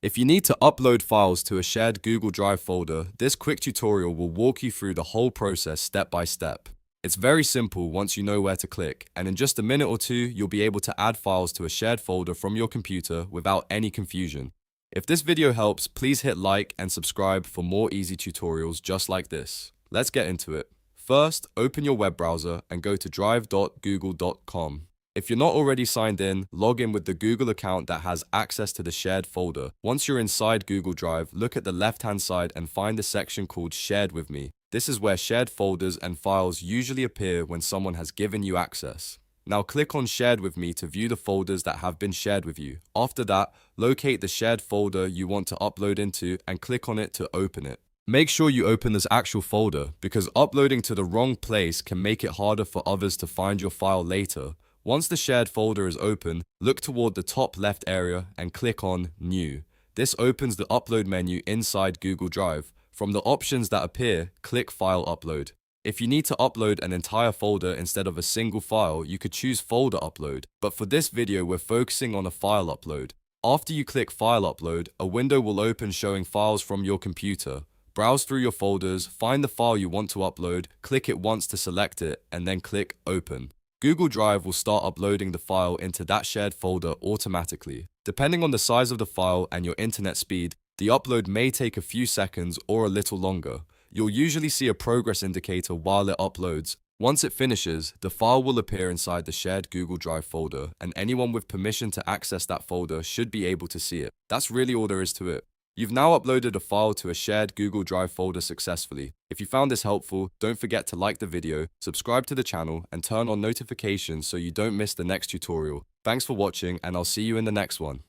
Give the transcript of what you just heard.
If you need to upload files to a shared Google Drive folder, this quick tutorial will walk you through the whole process step by step. It's very simple once you know where to click, and in just a minute or two, you'll be able to add files to a shared folder from your computer without any confusion. If this video helps, please hit like and subscribe for more easy tutorials just like this. Let's get into it. First, open your web browser and go to drive.google.com. If you're not already signed in, log in with the Google account that has access to the shared folder. Once you're inside Google Drive, look at the left-hand side and find the section called Shared with Me. This is where shared folders and files usually appear when someone has given you access. Now click on Shared with Me to view the folders that have been shared with you. After that, locate the shared folder you want to upload into and click on it to open it. Make sure you open this actual folder because uploading to the wrong place can make it harder for others to find your file later. Once the shared folder is open, look toward the top left area and click on New. This opens the upload menu inside Google Drive. From the options that appear, click File Upload. If you need to upload an entire folder instead of a single file, you could choose Folder Upload. But for this video, we're focusing on a file upload. After you click File Upload, a window will open showing files from your computer. Browse through your folders, find the file you want to upload, click it once to select it, and then click Open. Google Drive will start uploading the file into that shared folder automatically. Depending on the size of the file and your internet speed, the upload may take a few seconds or a little longer. You'll usually see a progress indicator while it uploads. Once it finishes, the file will appear inside the shared Google Drive folder, and anyone with permission to access that folder should be able to see it. That's really all there is to it. You've now uploaded a file to a shared Google Drive folder successfully. If you found this helpful, don't forget to like the video, subscribe to the channel, and turn on notifications so you don't miss the next tutorial. Thanks for watching, and I'll see you in the next one.